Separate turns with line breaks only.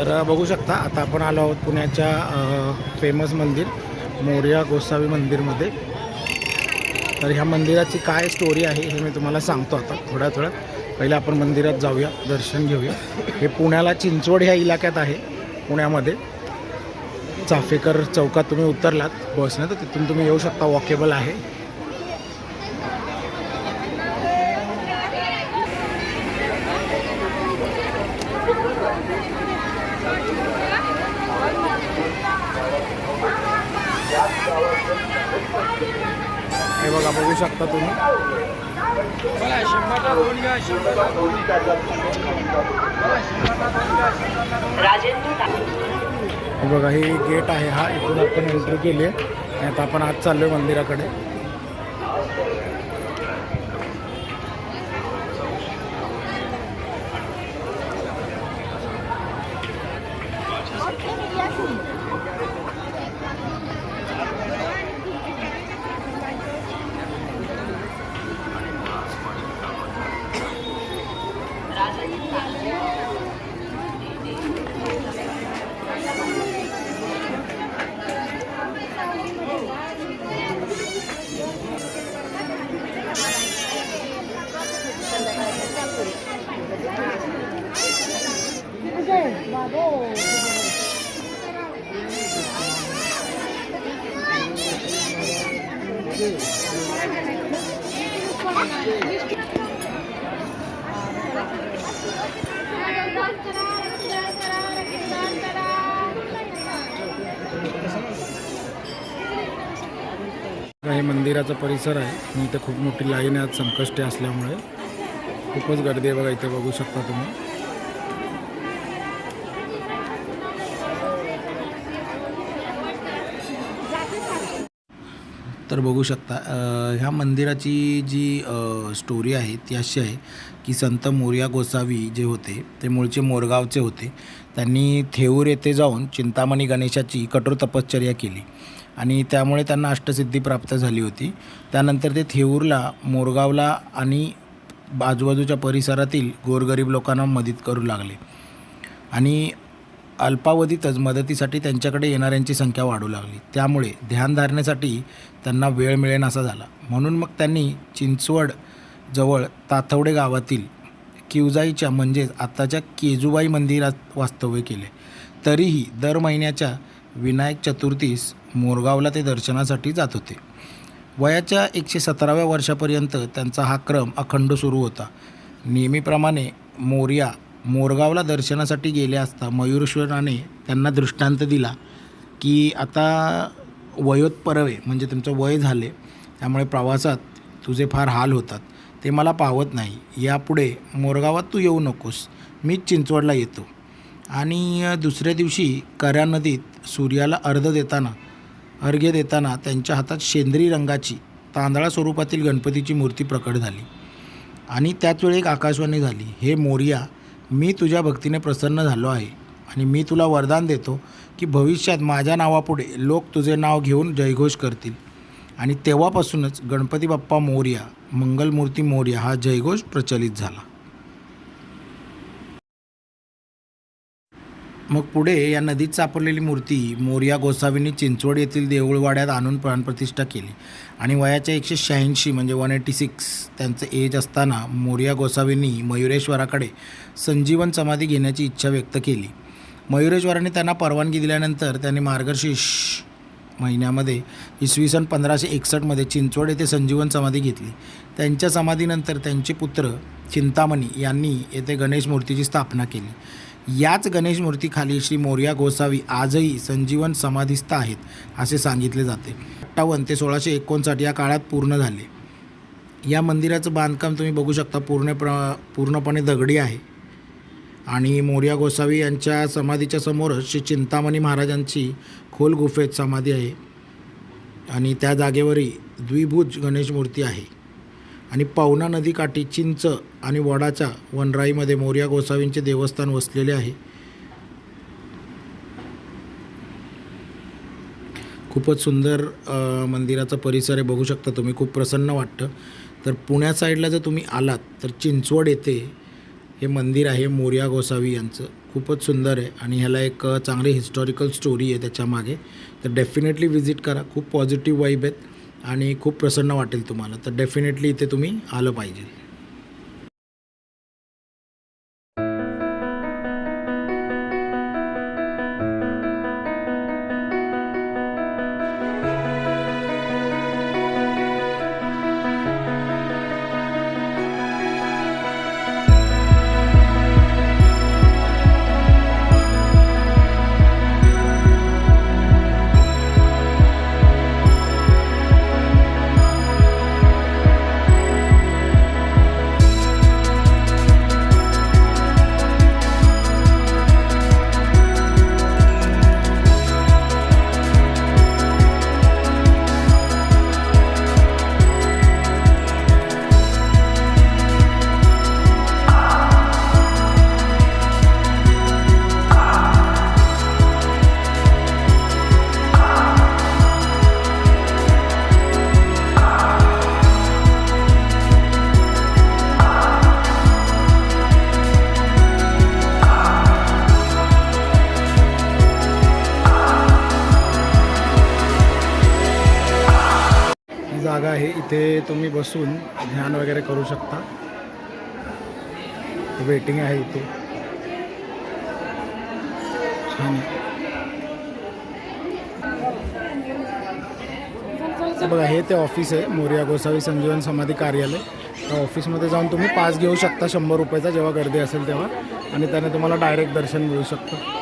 तर बघू शकता आता आपण आलो आहोत पुण्याच्या फेमस मंदिर मोरया गोसावी मंदिरमध्ये। तर ह्या मंदिराची काय स्टोरी आहे हे मी तुम्हाला सांगतो आता थोड्या पहिले आपण मंदिरात जाऊया, दर्शन घेऊया। हे पुण्याला चिंचवड ह्या इलाक्यात आहे पुण्यामध्ये। चाफेकर चौकात तुम्ही उतरलात बसने तर तिथून तुम्ही येऊ शकता, वॉकेबल आहे। हे बघा, बघू शकता तुम्ही। हे बघा, हे गेट आहे हा, इथून आपण एंट्री केली आहे। आता आपण आज चाललोय मंदिराकडे। हे मंदिराचा परिसर आहे आणि इथे खूप मोठी लाईन आहे आज संकष्टी असल्यामुळे खूपच गर्दी आहे बघा, इथे बघू शकता तुम्ही। तर बघू शकता ह्या मंदिराची जी स्टोरी आहे ती अशी आहे की संत मोरया गोसावी जे होते ते मूळचे मोरगावचे होते। त्यांनी थेऊर येथे जाऊन चिंतामणी गणेशाची कठोर तपश्चर्या केली आणि त्यामुळे त्यांना अष्टसिद्धी प्राप्त झाली होती। त्यानंतर ते थेऊरला, मोरगावला आणि आजूबाजूच्या परिसरातील गोरगरीब लोकांना मदत करू लागले आणि अल्पावधीतच मदतीसाठी त्यांच्याकडे येणाऱ्यांची संख्या वाढू लागली। त्यामुळे ध्यानधारणेसाठी त्यांना वेळ मिळेनासा झाला। म्हणून मग त्यांनी चिंचवड जवळ ताथवडे गावातील किवजाईच्या म्हणजेच आताच्या केजूबाई मंदिरात वास्तव्य केले। तरीही दर महिन्याच्या विनायक चतुर्थीस मोरगावला ते दर्शनासाठी जात होते। वयाच्या 117व्या वर्षापर्यंत त्यांचा हा क्रम अखंड सुरू होता। नेहमीप्रमाणे मोरया मोरगावला दर्शनासाठी गेले असता मयूरेश्वराने त्यांना दृष्टांत दिला की आता वयोत्परवे म्हणजे तुमचं वय झाले, त्यामुळे प्रवासात तुझे फार हाल होतात, ते मला पावत नाही। यापुढे मोरगावात तू येऊ नकोस, मीच चिंचवडला येतो। आणि दुसऱ्या दिवशी कऱ्हा नदीत सूर्याला अर्घ्य देताना त्यांच्या हातात शेंद्री रंगाची तांदळा स्वरूपातील गणपतीची मूर्ती प्रकट झाली आणि त्याचवेळी एक आकाशवाणी झाली, हे मोरया, मी तुझ्या भक्तीने प्रसन्न झालो आहे आणि मी तुला वरदान देतो की भविष्यात माझ्या नावापुढे लोक तुझे नाव घेऊन जयघोष करतील। आणि तेव्हापासूनच गणपती बाप्पा मोरया, मंगलमूर्ती मोरया हा जयघोष प्रचलित झाला। मग पुढे या नदीत सापडलेली मूर्ती मोरया गोसावींनी चिंचवड येथील देऊळवाड्यात आणून प्राणप्रतिष्ठा केली आणि वयाच्या 186 म्हणजे 186 त्यांचं एज असताना मोरया गोसावींनी मयूरेश्वराकडे संजीवन समाधी घेण्याची इच्छा व्यक्त केली। मयूरेश्वरांनी त्यांना परवानगी दिल्यानंतर त्यांनी मार्गशीर्ष महिन्यामध्ये इसवी सन 1561 चिंचवड येथे संजीवन समाधी घेतली। त्यांच्या समाधीनंतर त्यांचे पुत्र चिंतामणी यांनी येथे गणेश मूर्तीची स्थापना केली। याच गणेश मूर्तीखाली श्री मोरया गोसावी आजही संजीवन समाधीस्थ आहेत असे सांगितले जाते। 58 ते 1659 या काळात पूर्ण झाले। या मंदिराचं बांधकाम तुम्ही बघू शकता, पूर्णपणे दगडी आहे आणि मोरया गोसावी यांच्या समाधीच्या समोरच श्री चिंतामणी महाराजांची खोल गुफेत समाधी आहे आणि त्या जागेवरही द्विभुज गणेश मूर्ती आहे। आणि पवना नदीकाठी चिंच आणि वडाच्या वनराईमध्ये मोरया गोसावींचे देवस्थान वसलेले आहे। खूपच सुंदर मंदिराचा परिसर आहे, बघू शकता तुम्ही, खूप प्रसन्न वाटतं। तर पुण्या साईडला जर तुम्ही आलात तर चिंचवड येथे हे मंदिर आहे मोरया गोसावी यांचं. खूपच सुंदर आहे आणि ह्याला एक चांगली हिस्टॉरिकल स्टोरी आहे त्याच्यामागे. तर डेफिनेटली व्हिजिट करा. खूप पॉझिटिव्ह वाईब आहेत आणि खूप प्रसन्न वाटेल तुम्हाला. तर डेफिनेटली इथे तुम्ही आलं पाहिजे. जागा आहे इथे तुम्ही बसून ध्यान वगैरे करू शकता. वेटिंग आहे इथे. छान आहे. बघा हे ते ऑफिस आहे मोरया गोसावी संजीवन समाधी कार्यालय. त्या ऑफिसमध्ये जाऊन तुम्ही पास घेऊ शकता 100 रुपयाचा जेव्हा गर्दी असेल तेव्हा आणि त्याने तुम्हाला डायरेक्ट दर्शन मिळू शकतं.